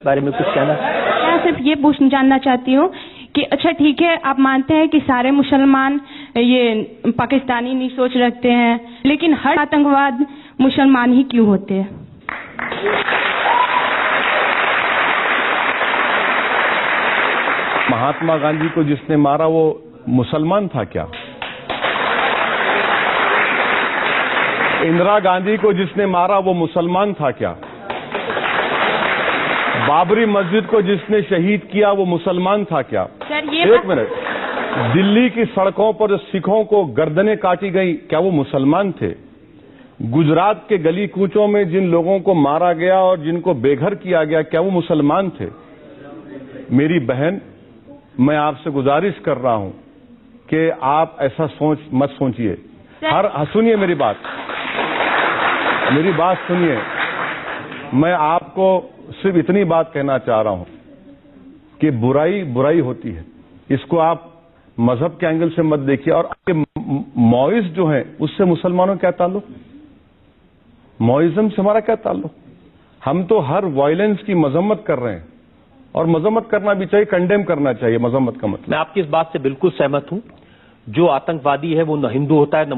بارے میں کچھ کہنا؟ میں صرف یہ جاننا چاہتی ہوں کہ اچھا ٹھیک ہے، آپ مانتے ہیں کہ سارے مسلمان یہ پاکستانی نہیں سوچ رکھتے ہیں، لیکن ہر آتنکواد مسلمان ہی کیوں ہوتے ہیں؟ مہاتما گاندھی کو جس نے مارا وہ مسلمان تھا کیا؟ اندرا گاندھی کو جس نے مارا وہ مسلمان تھا کیا؟ بابری مسجد کو جس نے شہید کیا وہ مسلمان تھا کیا؟ ایک منٹ، دلی کی سڑکوں پر سکھوں کو گردنیں کاٹی گئی کیا وہ مسلمان تھے؟ گجرات کے گلی کوچوں میں جن لوگوں کو مارا گیا اور جن کو بے گھر کیا گیا کیا وہ مسلمان تھے؟ میری بہن، میں آپ سے گزارش کر رہا ہوں کہ آپ ایسا مت سوچئے. سنیے میری بات سنیے. میں آپ کو صرف اتنی بات کہنا چاہ رہا ہوں کہ برائی ہوتی ہے، اس کو آپ مذہب کے اینگل سے مت دیکھیے. اور ماؤز جو ہیں اس سے مسلمانوں کا کیا تعلق؟ ماؤزم سے ہمارا کیا تعلق؟ ہم تو ہر وائلنس کی مذمت کر رہے ہیں، اور مذمت کرنا بھی چاہیے، کنڈیم کرنا چاہیے. مذمت کا مطلب میں آپ کی اس بات سے بالکل سہمت ہوں. جو آتنکوادی ہے وہ نہ ہندو ہوتا ہے نہ